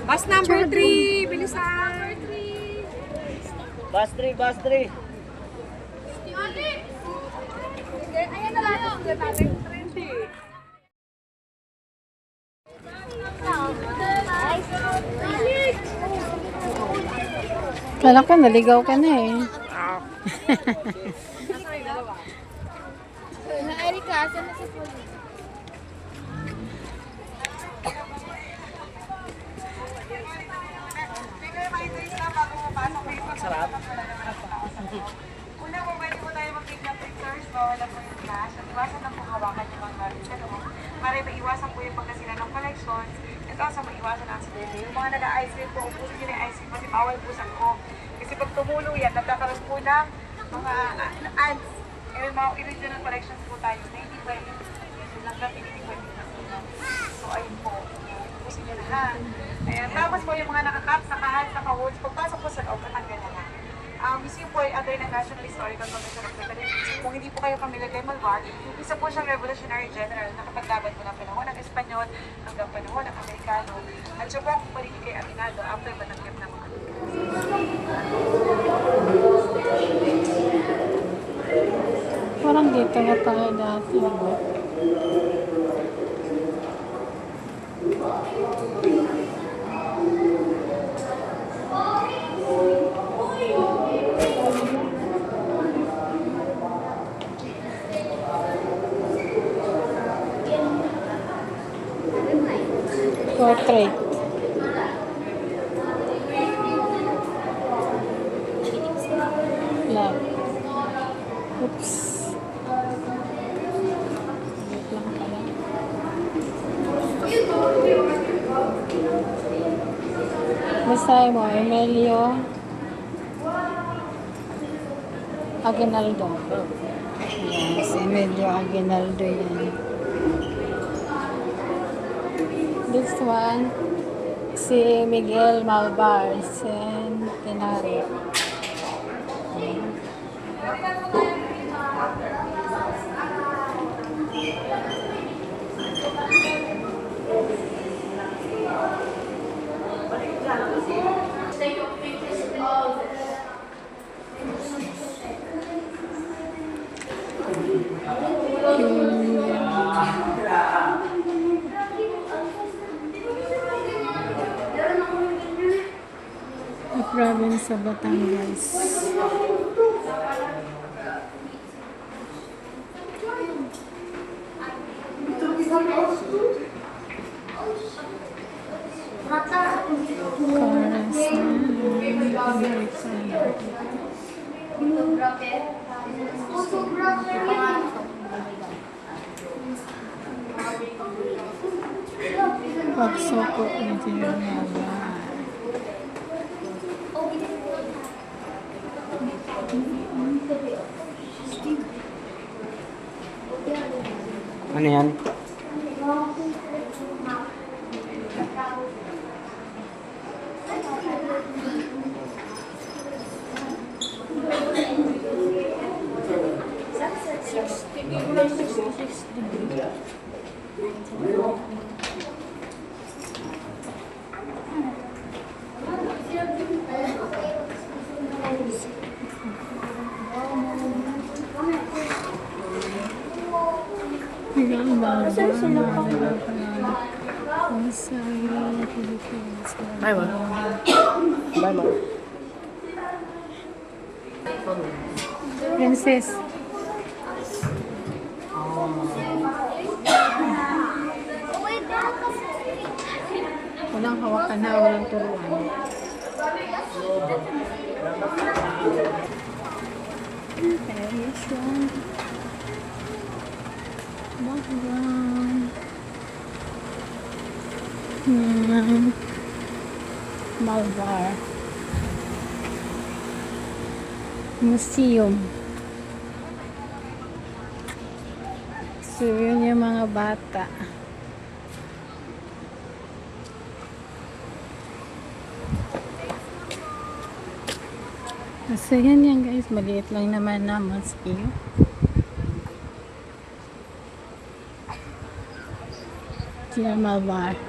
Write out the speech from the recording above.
Bus number 3, bilisan. Bus 3, bus 3. Ayan na lang. Natin 20. Kala ko, naligaw ka na eh. Na Erika, saan na si Puli? Sarap. Una po, pwede po tayo mag-take ng pictures. Bawal na po yung flash. At iwasan lang po hawakan yung mga gamit sa loob. Para maiwasan po yung pagkasira ng collections. At also, maiwasan ang accident. Yung mga nag-ice cream po, upusin nyo na yung ice cream kasi bawal po sa ko. Kasi pag tumulo yan, nagkakaroon po ng mga ads. And mga original collections po tayo na hindi pwede. Hanggang hindi pwede na sila. So, ayun po. Upusin nyo na ha. Ayan. Tapos po yung mga naka-caps, naka-hats, naka-holds, pagpasok po sa loob, natanggal na lang. Museum po ay under ng National Historical Commission of the Philippines. Kung hindi po kayo familiar kay Malvar, isa po siyang Revolutionary General na kapaglaban po ng panahon ng Espanyol hanggang panahon ng Amerikano. At siya po ang parinig kay Aminado after matanggap ng mga Parang dito na tayo dati. Diba? Portrait. Love. Oops. Wait lang pala. Basahin mo, Emilio Aguinaldo. Yes, Emilio Aguinaldo yan. This one, si Miguel Malvar Centenario. The province of Batangas. Pagsoko ng Tiranaga. Ano yan? Bye, ma. Bye, ma. Princess. Walang hawakan na, walang turuan. Television. Background. Malvar. Museum. So, yun yung mga bata. So, yan guys. Maliit lang naman na museum. Tia Malvar.